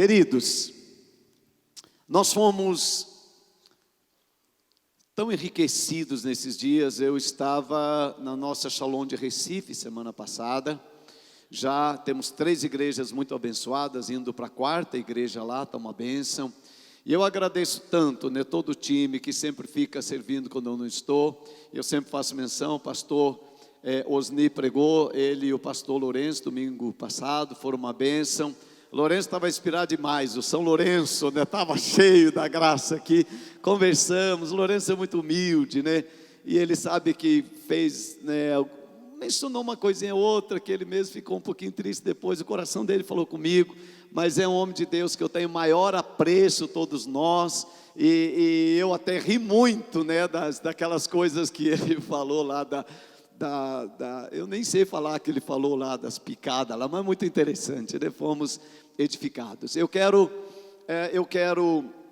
Queridos, nós fomos tão enriquecidos nesses dias. Eu estava na nossa Shalom de Recife semana passada. Já temos 3 igrejas muito abençoadas, indo para a 4ª igreja lá, está uma bênção. E eu agradeço tanto, todo o time que sempre fica servindo quando eu não estou. Eu sempre faço menção, o pastor Osni pregou, ele e o pastor Lourenço, domingo passado, foram uma bênção. Lourenço estava inspirado demais, o São Lourenço, estava cheio da graça aqui. Conversamos, Lourenço é muito humilde, e ele sabe que fez, mencionou uma coisinha ou outra, que ele mesmo ficou um pouquinho triste depois. O coração dele falou comigo, mas é um homem de Deus que eu tenho maior apreço, todos nós, e eu até ri muito, daquelas coisas que ele falou lá, eu nem sei falar que ele falou lá das picadas lá, mas muito interessante, fomos edificados. Eu quero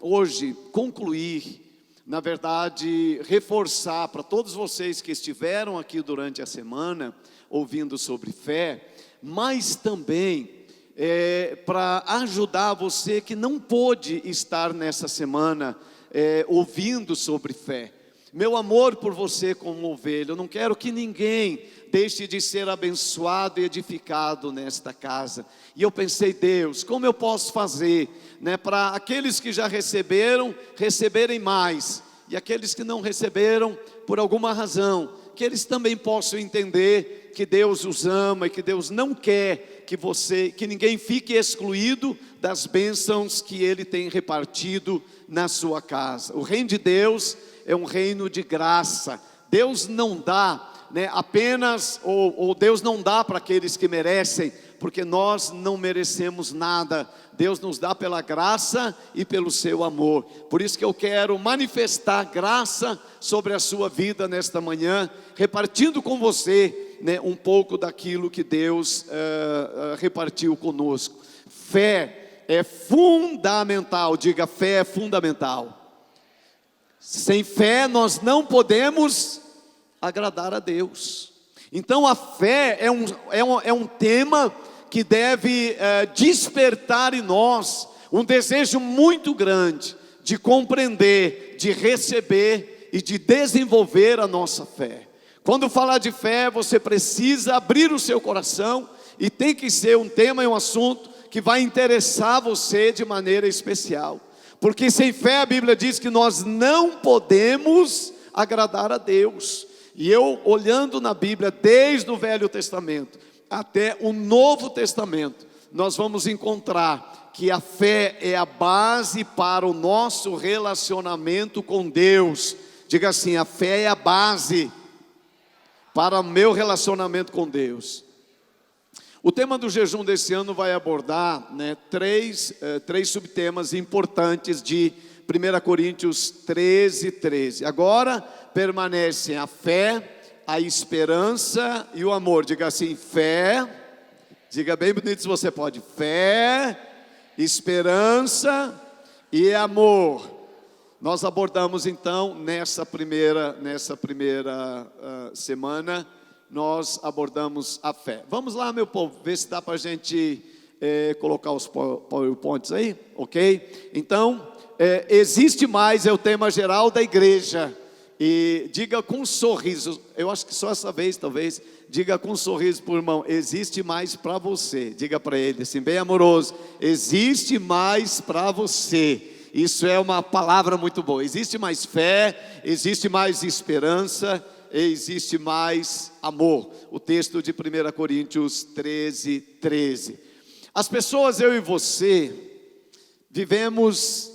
hoje concluir, na verdade, reforçar para todos vocês que estiveram aqui durante a semana, ouvindo sobre fé, mas também para ajudar você que não pôde estar nessa semana ouvindo sobre fé. Meu amor por você como ovelha, eu não quero que ninguém deixe de ser abençoado e edificado nesta casa. E eu pensei, Deus, como eu posso fazer, para aqueles que já receberam, receberem mais, e aqueles que não receberam, por alguma razão, que eles também possam entender que Deus os ama e que Deus não quer que ninguém fique excluído das bênçãos que Ele tem repartido na sua casa. O reino de Deus é um reino de graça. Deus não dá apenas, ou Deus não dá para aqueles que merecem, porque nós não merecemos nada. Deus nos dá pela graça e pelo seu amor. Por isso que eu quero manifestar graça sobre a sua vida nesta manhã, repartindo com você um pouco daquilo que Deus repartiu conosco. Fé é fundamental, diga, fé é fundamental. Sem fé nós não podemos agradar a Deus. Então a fé é um tema que deve despertar em nós um desejo muito grande de compreender, de receber e de desenvolver a nossa fé. Quando falar de fé, você precisa abrir o seu coração, e tem que ser um tema e um assunto que vai interessar você de maneira especial. Porque sem fé a Bíblia diz que nós não podemos agradar a Deus. E eu, olhando na Bíblia, desde o Velho Testamento até o Novo Testamento, nós vamos encontrar que a fé é a base para o nosso relacionamento com Deus. Diga assim, a fé é a base para o meu relacionamento com Deus. O tema do jejum desse ano vai abordar três subtemas importantes de 1 Coríntios 13:13. Agora permanecem a fé, a esperança e o amor. Diga assim, fé, diga bem bonito se você pode, fé, esperança e amor. Nós abordamos então nessa primeira semana, nós abordamos a fé. Vamos lá, meu povo, ver se dá para a gente colocar os PowerPoints aí, ok? Então, existe mais, é o tema geral da igreja. E diga com um sorriso, eu acho que só essa vez talvez, diga com um sorriso para o irmão, existe mais para você. Diga para ele assim, bem amoroso, existe mais para você. Isso é uma palavra muito boa. Existe mais fé, existe mais esperança, existe mais amor. O texto de 1 Coríntios 13:13. As pessoas, eu e você, vivemos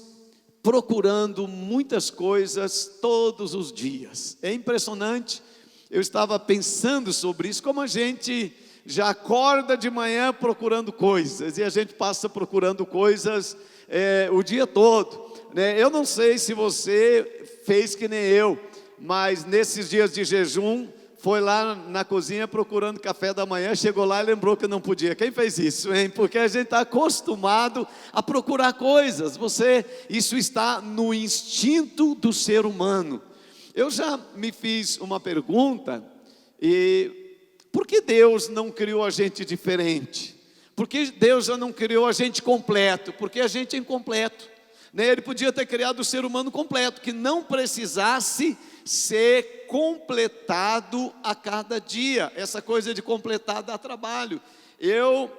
procurando muitas coisas todos os dias. É impressionante. Eu estava pensando sobre isso, como a gente já acorda de manhã procurando coisas, e a gente passa procurando coisas o dia todo, Eu não sei se você fez que nem eu, mas nesses dias de jejum, foi lá na cozinha procurando café da manhã, chegou lá e lembrou que não podia. Quem fez isso, hein? Porque a gente está acostumado a procurar coisas. Isso está no instinto do ser humano. Eu já me fiz uma pergunta, por que Deus não criou a gente diferente? Por que Deus já não criou a gente completo? Porque a gente é incompleto, né? Ele podia ter criado o ser humano completo, que não precisasse ser completado a cada dia. Essa coisa de completar dá trabalho. Eu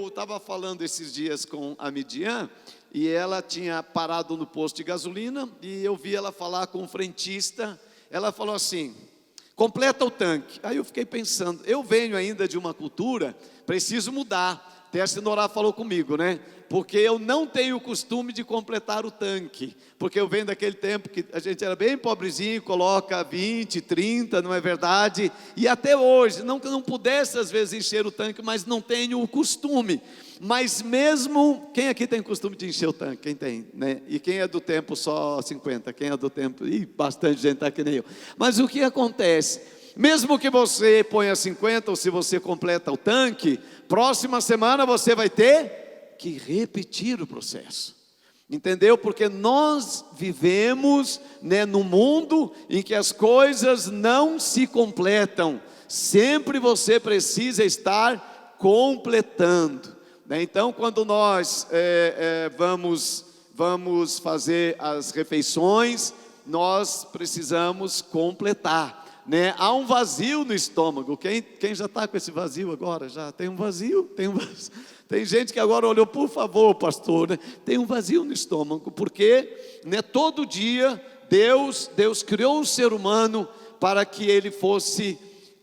estava falando esses dias com a Midian, e ela tinha parado no posto de gasolina, e eu vi ela falar com o frentista. Ela falou assim: completa o tanque. Aí eu fiquei pensando, eu venho ainda de uma cultura, preciso mudar. Até a Sinorá falou comigo, né? Porque eu não tenho o costume de completar o tanque, porque eu venho daquele tempo que a gente era bem pobrezinho, coloca 20, 30, não é verdade? E até hoje, não que eu não pudesse às vezes encher o tanque, mas não tenho o costume. Mas mesmo, quem aqui tem costume de encher o tanque? Quem tem, né? E quem é do tempo só 50? Quem é do tempo? Ih, bastante gente está que nem eu. Mas o que acontece? Mesmo que você ponha 50, ou se você completa o tanque, próxima semana você vai ter que repetir o processo. Entendeu? Porque nós vivemos, né, num mundo em que as coisas não se completam. Sempre você precisa estar completando, né? Então, quando nós vamos fazer as refeições, nós precisamos completar, né? Há um vazio no estômago. Quem já está com esse vazio agora? Já tem um vazio? Tem gente que agora olhou, por favor, pastor, né? Tem um vazio no estômago, porque, né, todo dia Deus criou o ser humano para que ele fosse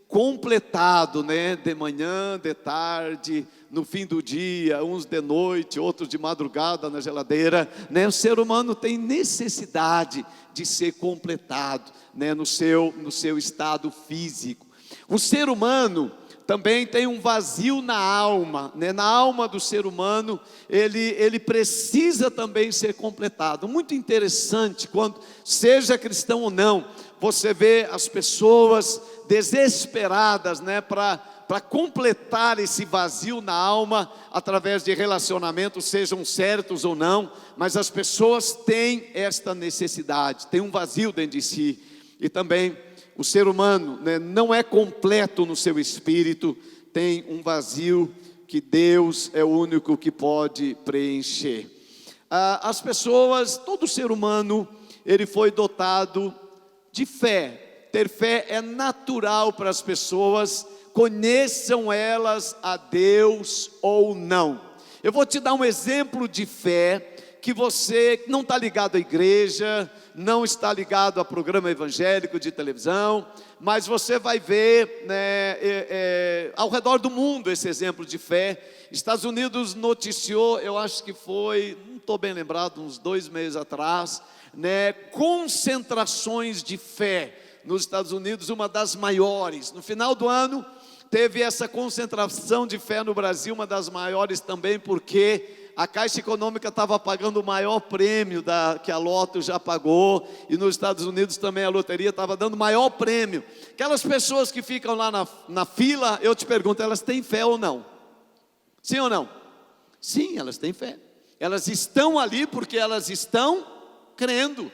completado, né? De manhã, de tarde, no fim do dia, uns de noite, outros de madrugada na geladeira, né? O ser humano tem necessidade de ser completado, né, no seu estado físico. O ser humano também tem um vazio na alma, né? Na alma do ser humano, ele precisa também ser completado. Muito interessante, quando, seja cristão ou não, você vê as pessoas desesperadas, né, para completar esse vazio na alma, através de relacionamentos, sejam certos ou não, mas as pessoas têm esta necessidade, tem um vazio dentro de si. E também o ser humano, né, não é completo no seu espírito, tem um vazio que Deus é o único que pode preencher. As pessoas, todo ser humano, ele foi dotado de fé. Ter fé é natural para as pessoas, conheçam elas a Deus ou não. Eu vou te dar um exemplo de fé, que você não está ligado à igreja, não está ligado a programa evangélico de televisão, mas você vai ver, né, ao redor do mundo esse exemplo de fé. Estados Unidos noticiou, eu acho que foi, não estou bem lembrado, uns 2 meses atrás, né, concentrações de fé nos Estados Unidos, uma das maiores. No final do ano teve essa concentração de fé no Brasil, uma das maiores também, porque a Caixa Econômica estava pagando o maior prêmio que a Loto já pagou, e nos Estados Unidos também a loteria estava dando o maior prêmio. Aquelas pessoas que ficam lá na fila, eu te pergunto, elas têm fé ou não? Sim ou não? Sim, elas têm fé. Elas estão ali porque elas estão crendo.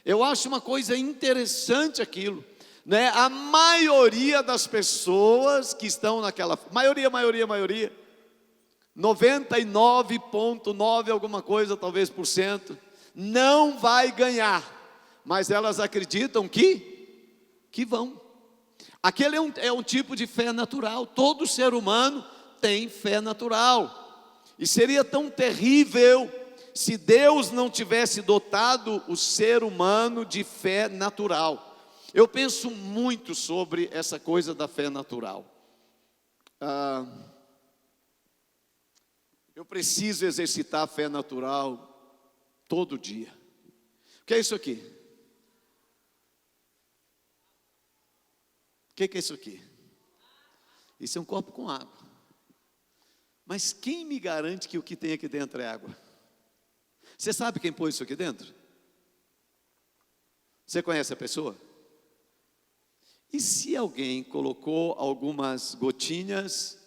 Eu acho uma coisa interessante aquilo, né? A maioria das pessoas que estão naquela, maioria, 99,9 alguma coisa, talvez por cento, não vai ganhar, mas elas acreditam que vão. Aquele é um tipo de fé natural. Todo ser humano tem fé natural, e seria tão terrível se Deus não tivesse dotado o ser humano de fé natural. Eu penso muito sobre essa coisa da fé natural. Eu preciso exercitar a fé natural todo dia. O que é isso aqui? O que é isso aqui? Isso é um copo com água. Mas quem me garante que o que tem aqui dentro é água? Você sabe quem pôs isso aqui dentro? Você conhece a pessoa? E se alguém colocou algumas gotinhas,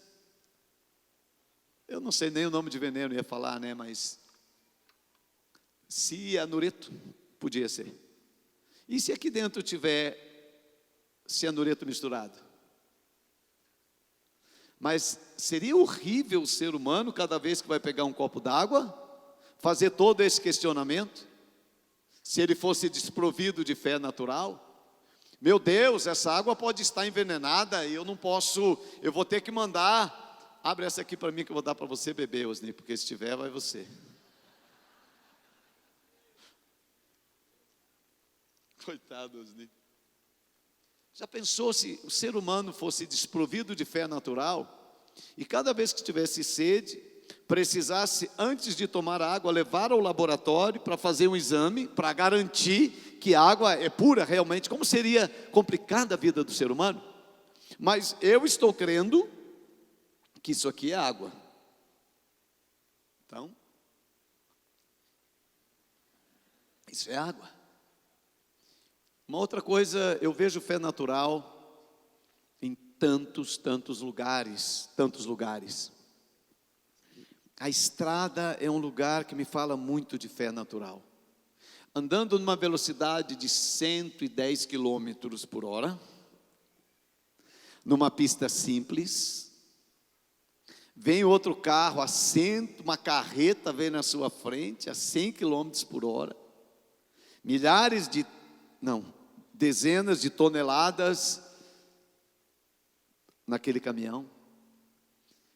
eu não sei nem o nome de veneno, ia falar, né? Mas cianureto, podia ser. E se aqui dentro tiver cianureto misturado? Mas seria horrível o ser humano, cada vez que vai pegar um copo d'água, fazer todo esse questionamento, se ele fosse desprovido de fé natural. Meu Deus, essa água pode estar envenenada e eu não posso, eu vou ter que mandar. Abre essa aqui para mim que eu vou dar para você beber, Osni, porque se tiver, vai você. Coitado, Osni. Já pensou se o ser humano fosse desprovido de fé natural e cada vez que tivesse sede, precisasse, antes de tomar água, levar ao laboratório para fazer um exame, para garantir que a água é pura realmente? Como seria complicada a vida do ser humano? Mas eu estou crendo que isso aqui é água. Então, isso é água. Uma outra coisa, eu vejo fé natural em tantos lugares. A estrada é um lugar que me fala muito de fé natural. Andando numa velocidade de 110 quilômetros por hora, numa pista simples, vem outro carro a 100, uma carreta vem na sua frente a 100 quilômetros por hora, dezenas de toneladas naquele caminhão,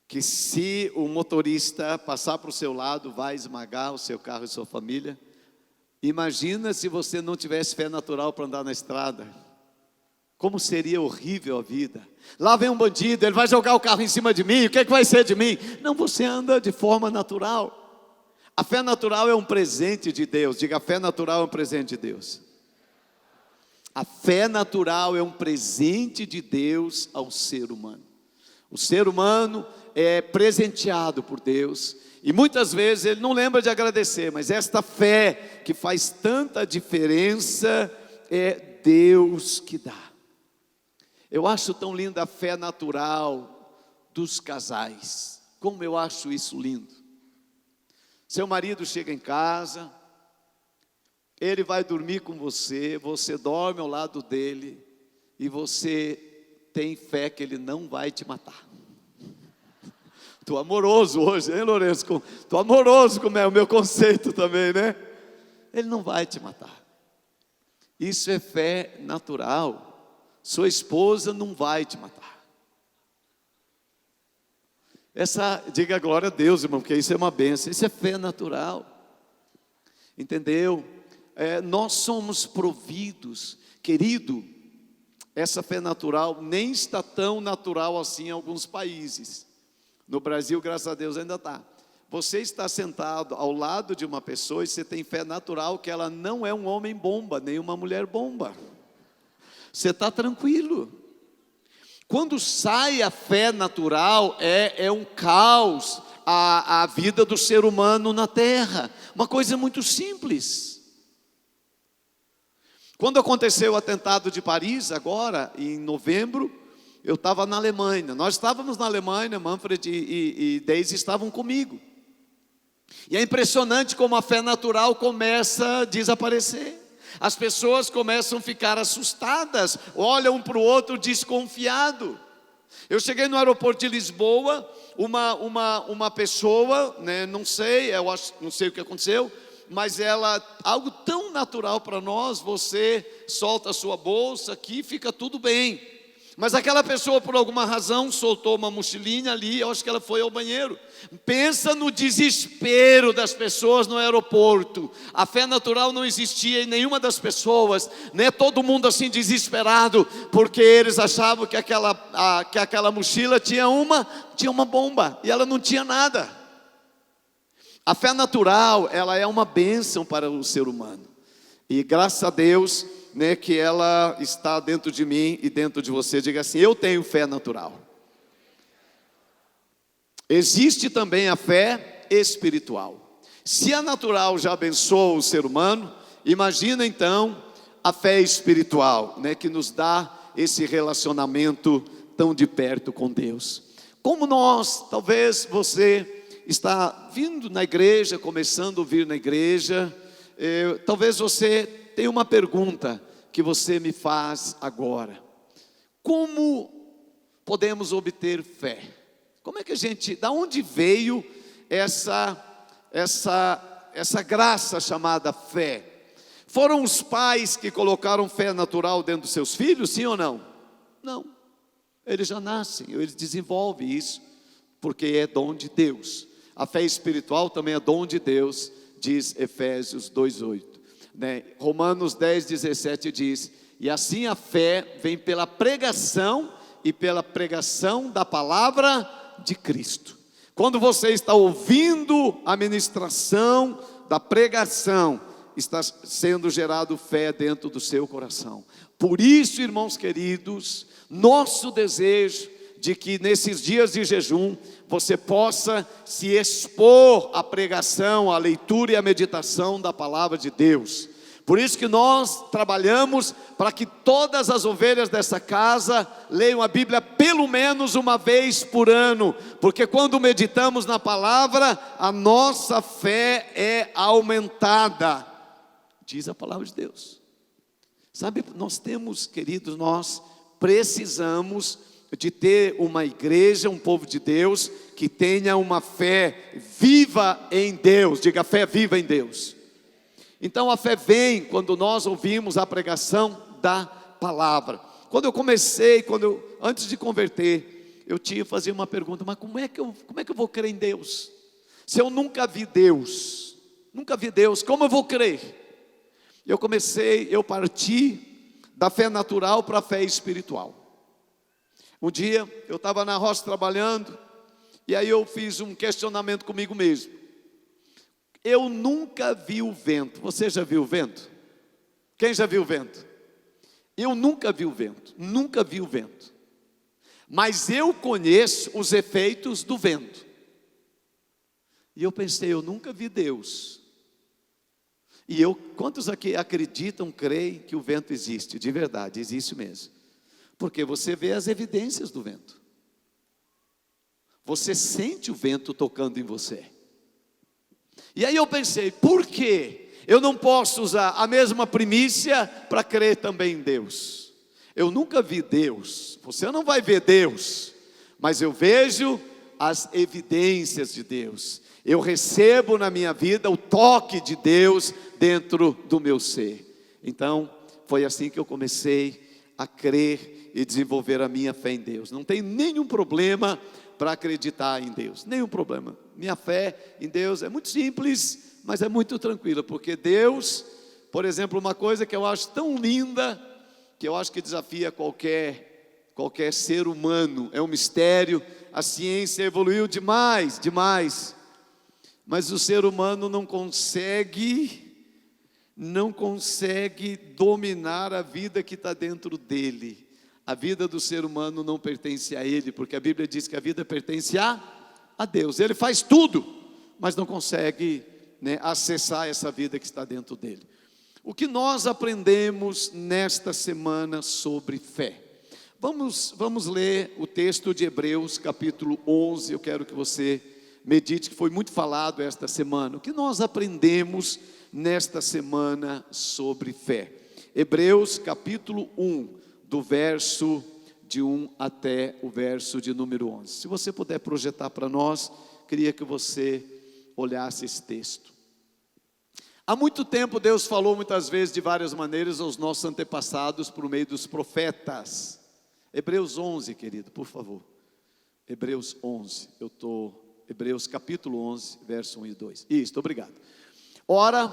que se o motorista passar para o seu lado, vai esmagar o seu carro e sua família. Imagina se você não tivesse fé natural para andar na estrada. Como seria horrível a vida. Lá vem um bandido, ele vai jogar o carro em cima de mim, o que é que vai ser de mim? Não, você anda de forma natural. A fé natural é um presente de Deus. Diga, a fé natural é um presente de Deus. A fé natural é um presente de Deus ao ser humano. O ser humano é presenteado por Deus e muitas vezes ele não lembra de agradecer, mas esta fé que faz tanta diferença é Deus que dá. Eu acho tão linda a fé natural dos casais. Como eu acho isso lindo. Seu marido chega em casa, ele vai dormir com você, você dorme ao lado dele e você tem fé que ele não vai te matar. Estou amoroso hoje, hein, Lourenço? Estou amoroso como é o meu conceito também, né? Ele não vai te matar. Isso é fé natural. Sua esposa não vai te matar. Diga glória a Deus, irmão, porque isso é uma bênção. Isso é fé natural. Entendeu? Nós somos providos, querido. Essa fé natural nem está tão natural assim em alguns países. No Brasil, graças a Deus, ainda está. Você está sentado ao lado de uma pessoa e você tem fé natural que ela não é um homem bomba, nem uma mulher bomba. Você está tranquilo. Quando sai a fé natural, é um caos a vida do ser humano na terra. Uma coisa muito simples. Quando aconteceu o atentado de Paris, agora, em novembro, eu estava na Alemanha. Nós estávamos na Alemanha, Manfred e Deise estavam comigo. E é impressionante como a fé natural começa a desaparecer. As pessoas começam a ficar assustadas, olham um para o outro desconfiado. Eu cheguei no aeroporto de Lisboa, uma pessoa, né, não sei o que aconteceu, mas algo tão natural para nós, você solta a sua bolsa aqui, fica tudo bem. Mas aquela pessoa, por alguma razão, soltou uma mochilinha ali, eu acho que ela foi ao banheiro. Pensa no desespero das pessoas no aeroporto. A fé natural não existia em nenhuma das pessoas, né? Todo mundo assim desesperado, porque eles achavam que aquela mochila tinha uma bomba, e ela não tinha nada. A fé natural, ela é uma bênção para o ser humano. E graças a Deus, né, que ela está dentro de mim e dentro de você. Diga assim, eu tenho fé natural. Existe também a fé espiritual. Se a natural já abençoa o ser humano, imagina então a fé espiritual, né, que nos dá esse relacionamento tão de perto com Deus. Como talvez você está vindo na igreja, começando a vir na igreja, talvez você tenha uma pergunta que você me faz agora: como podemos obter fé? Como é que da onde veio essa graça chamada fé? Foram os pais que colocaram fé natural dentro dos seus filhos, sim ou não? Não, eles já nascem, eles desenvolvem isso, porque é dom de Deus. A fé espiritual também é dom de Deus, diz Efésios 2:8, né? Romanos 10:17 diz: e assim a fé vem pela pregação, e pela pregação da palavra de Cristo. Quando você está ouvindo a ministração da pregação, está sendo gerado fé dentro do seu coração. Por isso, irmãos queridos, nosso desejo de que nesses dias de jejum você possa se expor à pregação, à leitura e à meditação da palavra de Deus. Por isso que nós trabalhamos para que todas as ovelhas dessa casa leiam a Bíblia pelo menos uma vez por ano, porque quando meditamos na palavra, a nossa fé é aumentada, diz a palavra de Deus. Sabe, nós temos, queridos, nós precisamos de ter uma igreja, um povo de Deus, que tenha uma fé viva em Deus. Diga, fé viva em Deus. Então a fé vem quando nós ouvimos a pregação da palavra. Quando eu comecei, antes de converter, eu fazia uma pergunta: mas como é que eu vou crer em Deus? Se eu nunca vi Deus, como eu vou crer? Eu parti da fé natural para a fé espiritual. Um dia eu estava na roça trabalhando, e aí eu fiz um questionamento comigo mesmo. Eu nunca vi o vento. Você já viu o vento? Quem já viu o vento? Eu nunca vi o vento, mas eu conheço os efeitos do vento. E eu pensei, eu nunca vi Deus. E quantos aqui acreditam, creem que o vento existe? De verdade, existe mesmo. Porque você vê as evidências do vento. Você sente o vento tocando em você. E aí eu pensei, por que eu não posso usar a mesma primícia para crer também em Deus? Eu nunca vi Deus, você não vai ver Deus, mas eu vejo as evidências de Deus. Eu recebo na minha vida o toque de Deus dentro do meu ser. Então, foi assim que eu comecei a crer e desenvolver a minha fé em Deus. Não tem nenhum problema para acreditar em Deus, nenhum problema. Minha fé em Deus é muito simples, mas é muito tranquila, porque Deus, por exemplo, uma coisa que eu acho tão linda, que eu acho que desafia qualquer ser humano, é um mistério. A ciência evoluiu demais, mas o ser humano não consegue dominar a vida que está dentro dele. A vida do ser humano não pertence a ele, porque a Bíblia diz que a vida pertence a Deus. Ele faz tudo, mas não consegue, acessar essa vida que está dentro dele. O que nós aprendemos nesta semana sobre fé? Vamos ler o texto de Hebreus capítulo 11, eu quero que você medite, que foi muito falado esta semana. O que nós aprendemos nesta semana sobre fé? Hebreus capítulo 1, do verso de 1 até o verso de número 11. Se você puder projetar para nós, queria que você olhasse esse texto. Há muito tempo Deus falou muitas vezes de várias maneiras aos nossos antepassados por meio dos profetas. Hebreus 11, querido, por favor. Hebreus 11, Hebreus capítulo 11, verso 1 e 2. Isso, obrigado. Ora,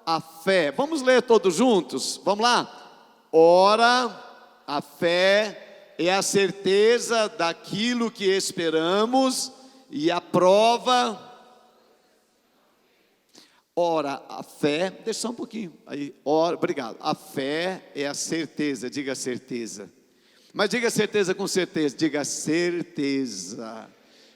a fé, vamos ler todos juntos? Vamos lá? Ora, a fé é a certeza daquilo que esperamos e a prova. Ora, a fé, deixa só um pouquinho aí. Ora, obrigado. A fé é a certeza, diga certeza. Mas diga certeza com certeza, diga certeza.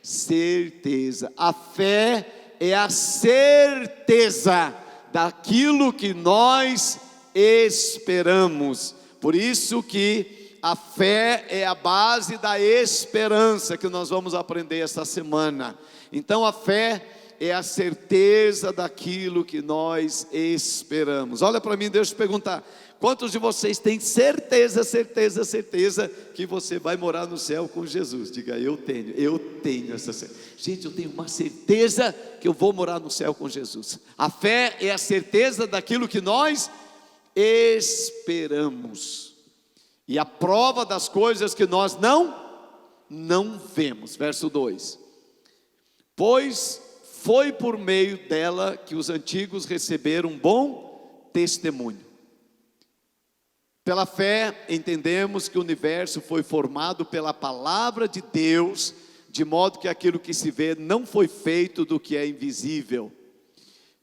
Certeza. A fé é a certeza daquilo que nós esperamos. Por isso que a fé é a base da esperança que nós vamos aprender esta semana. Então a fé é a certeza daquilo que nós esperamos. Olha para mim, deixa eu te perguntar: quantos de vocês têm certeza que você vai morar no céu com Jesus? Diga: eu tenho essa certeza. Gente, eu tenho uma certeza que eu vou morar no céu com Jesus. A fé é a certeza daquilo que nós esperamos, e a prova das coisas que nós não vemos. Verso 2: pois foi por meio dela que os antigos receberam um bom testemunho. Pela fé entendemos que o universo foi formado pela palavra de Deus, de modo que aquilo que se vê não foi feito do que é invisível.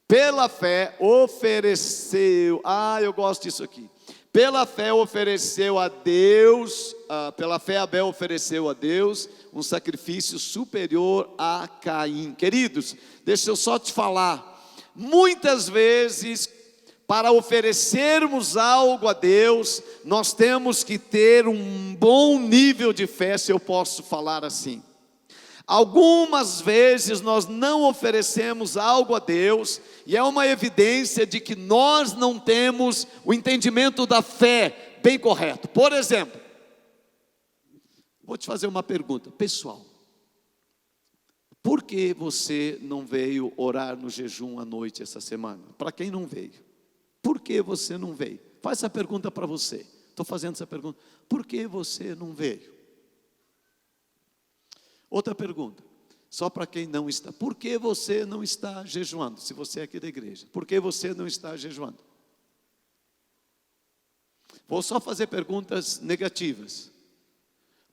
Pela fé ofereceu, eu gosto disso aqui. Pela fé ofereceu a Deus, pela fé Abel ofereceu a Deus um sacrifício superior a Caim. Queridos, deixa eu só te falar, muitas vezes, para oferecermos algo a Deus, nós temos que ter um bom nível de fé, se eu posso falar assim. Algumas vezes nós não oferecemos algo a Deus, e é uma evidência de que nós não temos o entendimento da fé bem correto. Por exemplo, vou te fazer uma pergunta pessoal: por que você não veio orar no jejum à noite essa semana? Para quem não veio, por que você não veio? Faz essa pergunta para você. Estou fazendo essa pergunta: por que você não veio? Outra pergunta, só para quem não está: por que você não está jejuando? Se você é aqui da igreja, por que você não está jejuando? Vou só fazer perguntas negativas.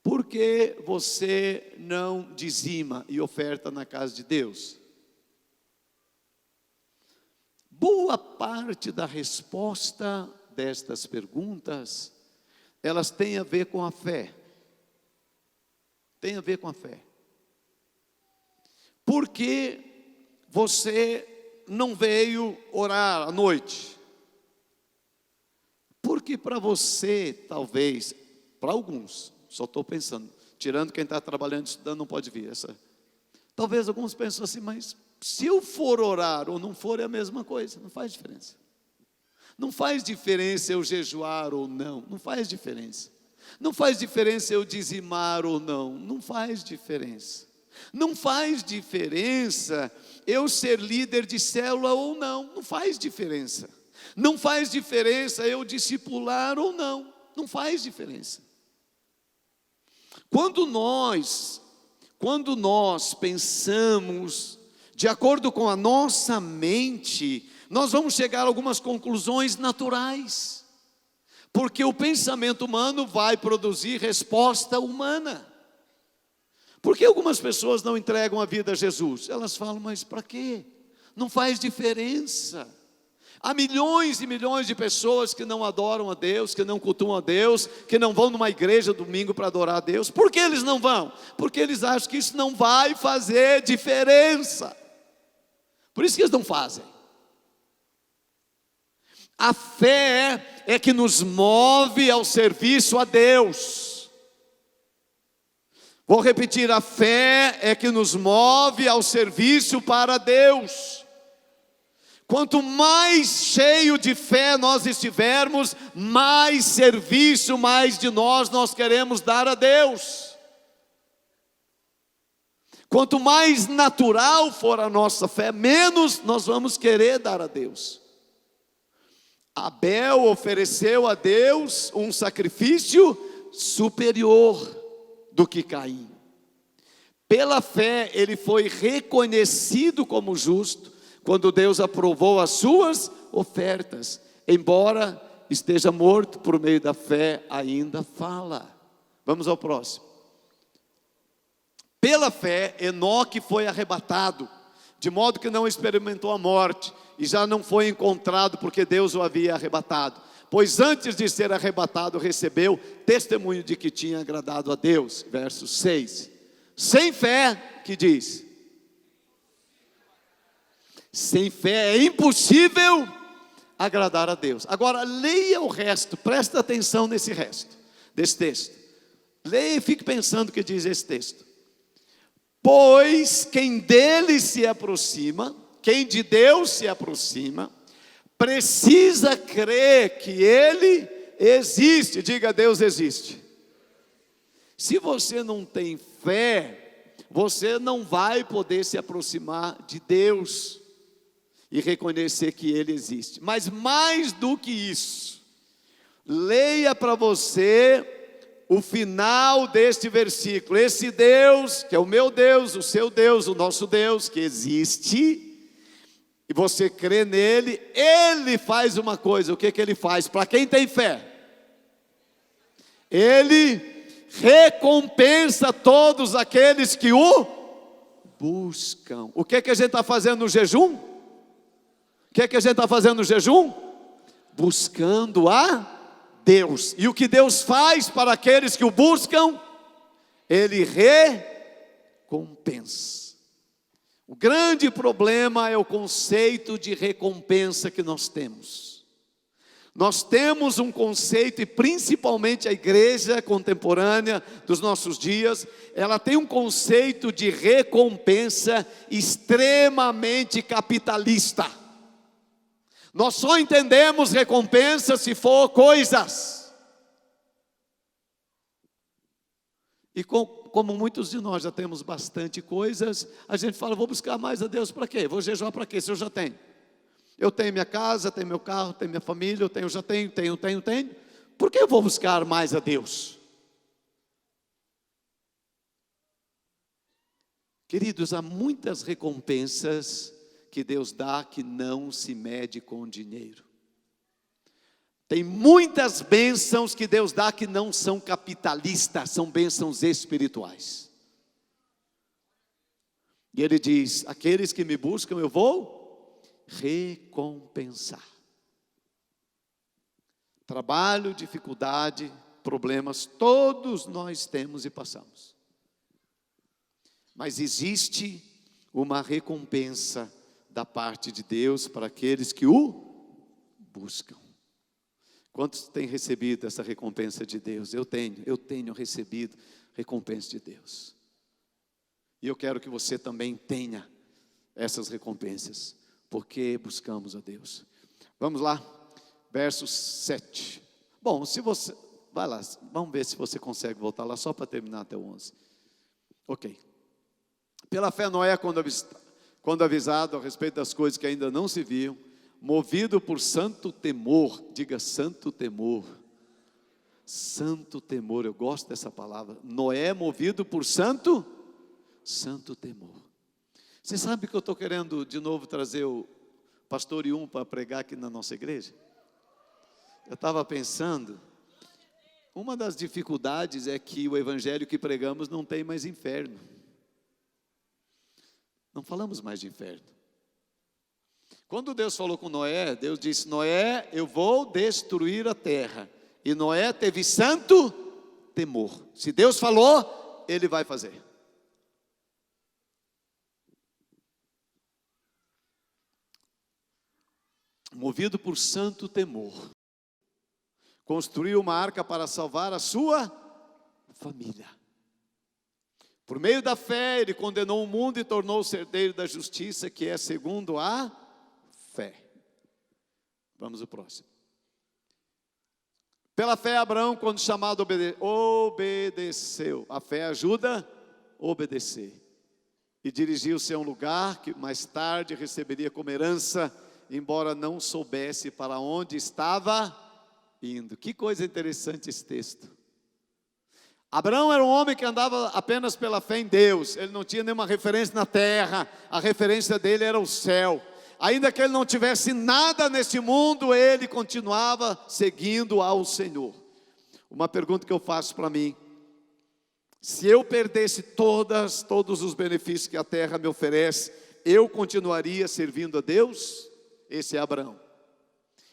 Por que você não dizima e oferta na casa de Deus? Boa parte da resposta destas perguntas, elas têm a ver com a fé. Tem a ver com a fé. Por que você não veio orar à noite? Porque para você, talvez, para alguns, só estou pensando, tirando quem está trabalhando, estudando, não pode vir. Talvez alguns pensam assim: mas se eu for orar ou não for, é a mesma coisa, não faz diferença. Não faz diferença eu jejuar ou não, não faz diferença. Não faz diferença eu dizimar ou não, não faz diferença. Não faz diferença eu ser líder de célula ou não, não faz diferença. Não faz diferença eu discipular ou não, não faz diferença. Quando nós pensamos de acordo com a nossa mente, nós vamos chegar a algumas conclusões naturais, porque o pensamento humano vai produzir resposta humana. Por que algumas pessoas não entregam a vida a Jesus? Elas falam: mas para quê? Não faz diferença. Há milhões e milhões de pessoas que não adoram a Deus, que não cultuam a Deus, que não vão numa igreja domingo para adorar a Deus. Por que eles não vão? Porque eles acham que isso não vai fazer diferença. Por isso que eles não fazem. A fé é que nos move ao serviço a Deus. Vou repetir: a fé é que nos move ao serviço para Deus. Quanto mais cheio de fé nós estivermos, mais serviço, mais de nós queremos dar a Deus. Quanto mais natural for a nossa fé, menos nós vamos querer dar a Deus. Abel ofereceu a Deus um sacrifício superior do que Caim. Pela fé ele foi reconhecido como justo quando Deus aprovou as suas ofertas. Embora esteja morto, por meio da fé ainda fala. Vamos ao próximo. Pela fé Enoque foi arrebatado, de modo que não experimentou a morte, e já não foi encontrado porque Deus o havia arrebatado. Pois antes de ser arrebatado, recebeu testemunho de que tinha agradado a Deus. Verso 6. Sem fé, que diz? Sem fé é impossível agradar a Deus. Agora leia o resto, presta atenção nesse resto, desse texto. Leia e fique pensando o que diz esse texto. Pois quem dele se aproxima, quem de Deus se aproxima, precisa crer que ele existe. Diga: Deus existe. Se você não tem fé, você não vai poder se aproximar de Deus e reconhecer que ele existe. Mas mais do que isso, leia para você o final deste versículo. Esse Deus, que é o meu Deus, o seu Deus, o nosso Deus, que existe, e você crê nele, ele faz uma coisa. O que que ele faz? Para quem tem fé, ele recompensa todos aqueles que o buscam. O que que a gente está fazendo no jejum? O que que a gente está fazendo no jejum? Buscando a Deus. E o que Deus faz para aqueles que o buscam? Ele recompensa. O grande problema é o conceito de recompensa que nós temos. Nós temos um conceito, e principalmente a igreja contemporânea dos nossos dias, ela tem um conceito de recompensa extremamente capitalista. Nós só entendemos recompensa se for coisas. E como muitos de nós já temos bastante coisas, a gente fala: vou buscar mais a Deus para quê? Vou jejuar para quê? Se eu já tenho. Eu tenho minha casa, tenho meu carro, tenho minha família, eu já tenho. Por que eu vou buscar mais a Deus? Queridos, há muitas recompensas que Deus dá que não se mede com dinheiro. Tem muitas bênçãos que Deus dá que não são capitalistas, são bênçãos espirituais. E Ele diz: aqueles que me buscam eu vou recompensar. Trabalho, dificuldade, problemas, todos nós temos e passamos. Mas existe uma recompensa da parte de Deus para aqueles que o buscam. Quantos têm recebido essa recompensa de Deus? Eu tenho recebido recompensa de Deus. E eu quero que você também tenha essas recompensas, porque buscamos a Deus. Vamos lá, verso 7. Bom, se você, vai lá, vamos ver se você consegue voltar lá, só para terminar até o 11. Ok. Pela fé Noé, quando avisado a respeito das coisas que ainda não se viam, movido por santo temor, diga santo temor. Santo temor, eu gosto dessa palavra. Noé movido por santo temor. Você sabe que eu estou querendo de novo trazer o pastor Yum para pregar aqui na nossa igreja? Eu estava pensando, uma das dificuldades é que o evangelho que pregamos não tem mais inferno. Não falamos mais de inferno. Quando Deus falou com Noé, Deus disse: Noé, eu vou destruir a terra. E Noé teve santo temor. Se Deus falou, Ele vai fazer. Movido por santo temor, construiu uma arca para salvar a sua família. Por meio da fé, ele condenou o mundo e tornou-se herdeiro da justiça, que é segundo a fé. Vamos ao próximo. Pela fé, Abraão, quando chamado, obedeceu. A fé ajuda a obedecer. E dirigiu-se a um lugar que mais tarde receberia como herança, embora não soubesse para onde estava indo. Que coisa interessante esse texto. Abraão era um homem que andava apenas pela fé em Deus. Ele não tinha nenhuma referência na terra. A referência dele era o céu. Ainda que ele não tivesse nada nesse mundo, ele continuava seguindo ao Senhor. Uma pergunta que eu faço para mim: se eu perdesse todos os benefícios que a terra me oferece, eu continuaria servindo a Deus? Esse é Abraão.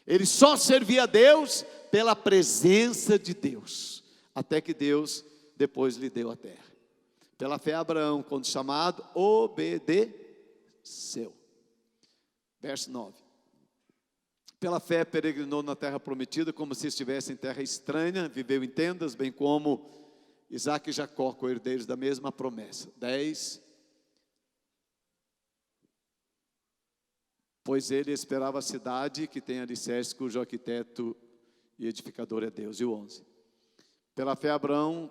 Ele só servia a Deus pela presença de Deus, até que Deus depois lhe deu a terra. Pela fé, Abraão, quando chamado, obedeceu. Verso 9. Pela fé peregrinou na terra prometida, como se estivesse em terra estranha, viveu em tendas, bem como Isaque e Jacó, co-herdeiros da mesma promessa. 10. pois ele esperava a cidade que tem alicerce, cujo arquiteto e edificador é Deus. E o 11. Pela fé, Abraão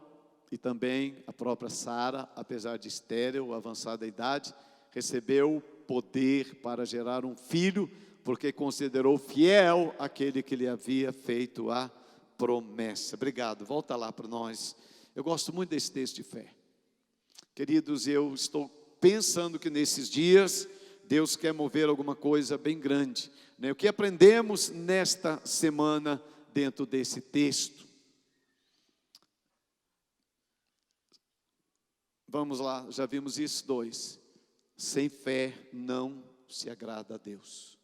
e também a própria Sara, apesar de estéril, avançada idade, recebeu poder para gerar um filho, porque considerou fiel aquele que lhe havia feito a promessa. Obrigado, volta lá para nós. Eu gosto muito desse texto de fé. Queridos, eu estou pensando que nesses dias Deus quer mover alguma coisa bem grande, né? O que aprendemos nesta semana dentro desse texto? Vamos lá, já vimos isso, 2. Sem fé não se agrada a Deus.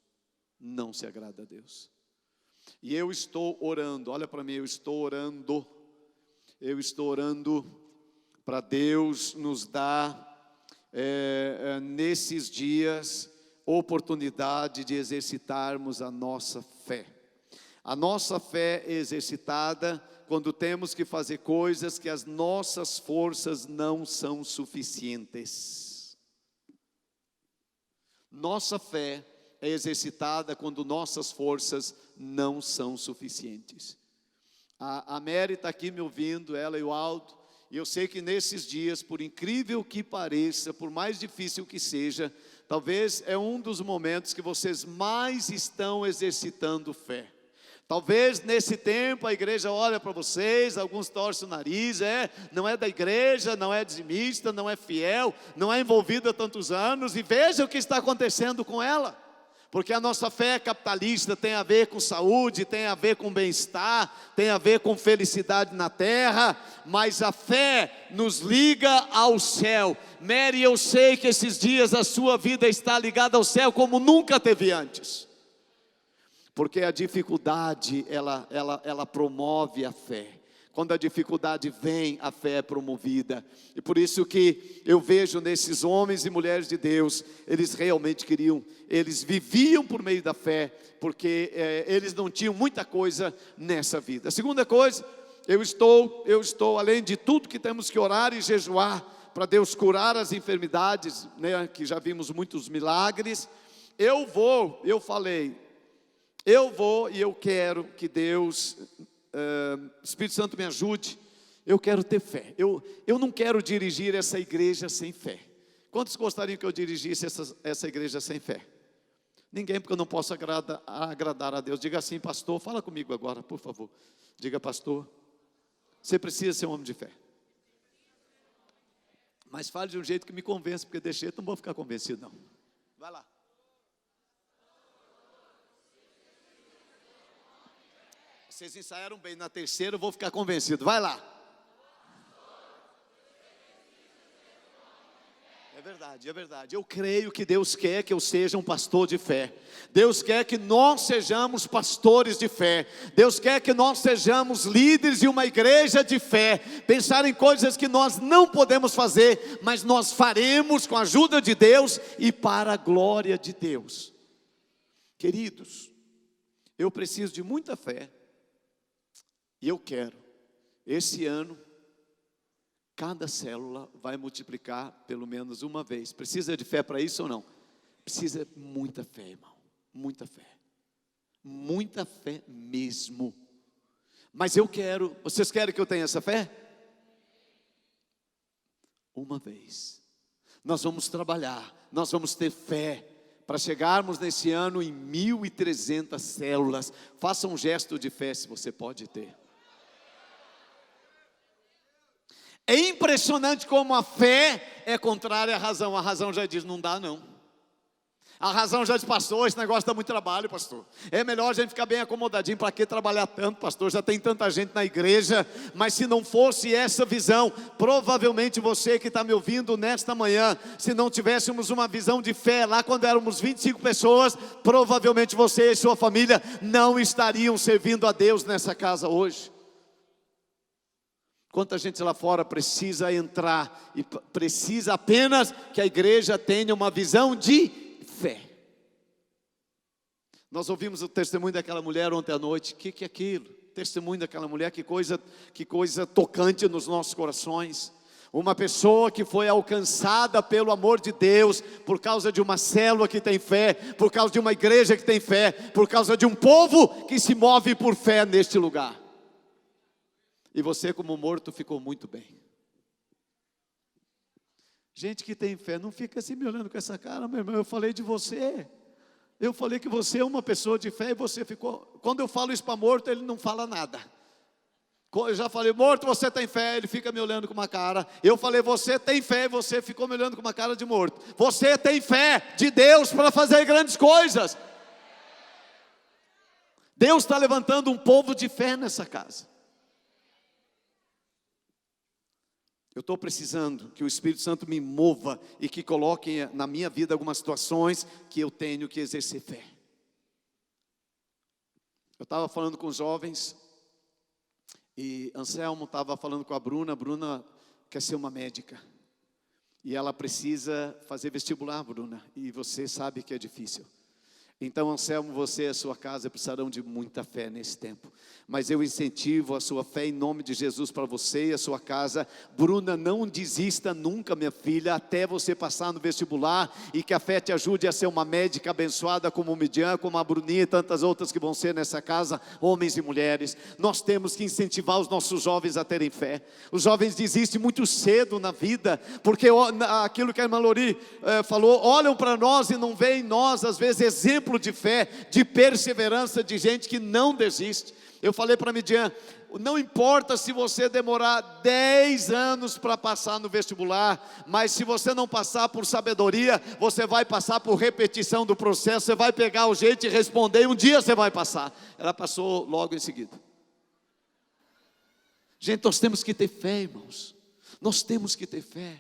Não se agrada a Deus. E eu estou orando, olha para mim, eu estou orando para Deus nos dar nesses dias oportunidade de exercitarmos a nossa fé. A nossa fé é exercitada quando temos que fazer coisas que as nossas forças não são suficientes. Nossa fé é exercitada quando nossas forças não são suficientes. A Mary está aqui me ouvindo, ela e o Aldo, e eu sei que nesses dias, por incrível que pareça, por mais difícil que seja, talvez é um dos momentos que vocês mais estão exercitando fé. Talvez nesse tempo a igreja olha para vocês, alguns torcem o nariz, não é da igreja, não é dizimista, não é fiel, não é envolvido há tantos anos, e veja o que está acontecendo com ela. Porque a nossa fé capitalista tem a ver com saúde, tem a ver com bem-estar, tem a ver com felicidade na terra, mas a fé nos liga ao céu. Mary, eu sei que esses dias a sua vida está ligada ao céu como nunca teve antes. Porque a dificuldade, ela promove a fé. Quando a dificuldade vem, a fé é promovida. E por isso que eu vejo nesses homens e mulheres de Deus, eles realmente eles viviam por meio da fé, porque eles não tinham muita coisa nessa vida. A segunda coisa, eu estou além de tudo que temos que orar e jejuar, para Deus curar as enfermidades, né, que já vimos muitos milagres. Eu vou e eu quero que Deus, Espírito Santo me ajude. Eu quero ter fé. Eu não quero dirigir essa igreja sem fé. Quantos gostariam que eu dirigisse essa igreja sem fé? Ninguém, porque eu não posso agradar a Deus. Diga assim, pastor, fala comigo agora, por favor. Diga, pastor, você precisa ser um homem de fé. Mas fale de um jeito que me convença, porque desse jeito não vou ficar convencido não. Vai lá. Vocês ensaiaram bem, na terceira eu vou ficar convencido, vai lá. É verdade, eu creio que Deus quer que eu seja um pastor de fé. Deus quer que nós sejamos pastores de fé. Deus quer que nós sejamos líderes de uma igreja de fé. Pensar em coisas que nós não podemos fazer, mas nós faremos com a ajuda de Deus e para a glória de Deus. Queridos, eu preciso de muita fé. E eu quero, esse ano, cada célula vai multiplicar pelo menos uma vez. Precisa de fé para isso ou não? Precisa de muita fé, irmão. Muita fé. Muita fé mesmo. Mas eu quero, vocês querem que eu tenha essa fé? Uma vez. Nós vamos trabalhar, nós vamos ter fé para chegarmos nesse ano em 1.300 células. Faça um gesto de fé se você pode ter. É impressionante como a fé é contrária à razão. A razão já diz, não dá não. A razão já diz, pastor, esse negócio dá muito trabalho, pastor. É melhor a gente ficar bem acomodadinho, para que trabalhar tanto, pastor? Já tem tanta gente na igreja. Mas se não fosse essa visão, provavelmente você que está me ouvindo nesta manhã, se não tivéssemos uma visão de fé lá quando éramos 25 pessoas, provavelmente você e sua família não estariam servindo a Deus nessa casa hoje. Quanta gente lá fora precisa entrar e precisa apenas que a igreja tenha uma visão de fé. Nós ouvimos o testemunho daquela mulher ontem à noite. O que é aquilo? Testemunho daquela mulher, que coisa tocante nos nossos corações. Uma pessoa que foi alcançada pelo amor de Deus, por causa de uma célula que tem fé, por causa de uma igreja que tem fé, por causa de um povo que se move por fé neste lugar. E você, como morto, ficou muito bem. Gente que tem fé, não fica assim me olhando com essa cara, meu irmão, eu falei de você. Eu falei que você é uma pessoa de fé e você ficou. Quando eu falo isso para morto, ele não fala nada. Eu já falei, morto, você tem fé, ele fica me olhando com uma cara. Eu falei, você tem fé, e você ficou me olhando com uma cara de morto. Você tem fé de Deus para fazer grandes coisas. Deus está levantando um povo de fé nessa casa. Eu estou precisando que o Espírito Santo me mova e que coloque na minha vida algumas situações que eu tenho que exercer fé. Eu estava falando com os jovens e Anselmo estava falando com a Bruna quer ser uma médica. E ela precisa fazer vestibular, Bruna, e você sabe que é difícil. Então, Anselmo, você e a sua casa precisarão de muita fé nesse tempo. Mas eu incentivo a sua fé em nome de Jesus para você e a sua casa. Bruna, não desista nunca, minha filha, até você passar no vestibular. E que a fé te ajude a ser uma médica abençoada como o Midian, como a Bruninha e tantas outras que vão ser nessa casa, homens e mulheres. Nós temos que incentivar os nossos jovens a terem fé. Os jovens desistem muito cedo na vida, porque aquilo que a irmã Lori falou, olham para nós e não veem em nós, às vezes, exemplo de fé, de perseverança, de gente que não desiste. Eu falei para Midian, não importa se você demorar 10 anos para passar no vestibular, mas se você não passar por sabedoria, você vai passar por repetição do processo, você vai pegar o jeito e responder, e um dia você vai passar. Ela passou logo em seguida. Gente, nós temos que ter fé, irmãos, nós temos que ter fé.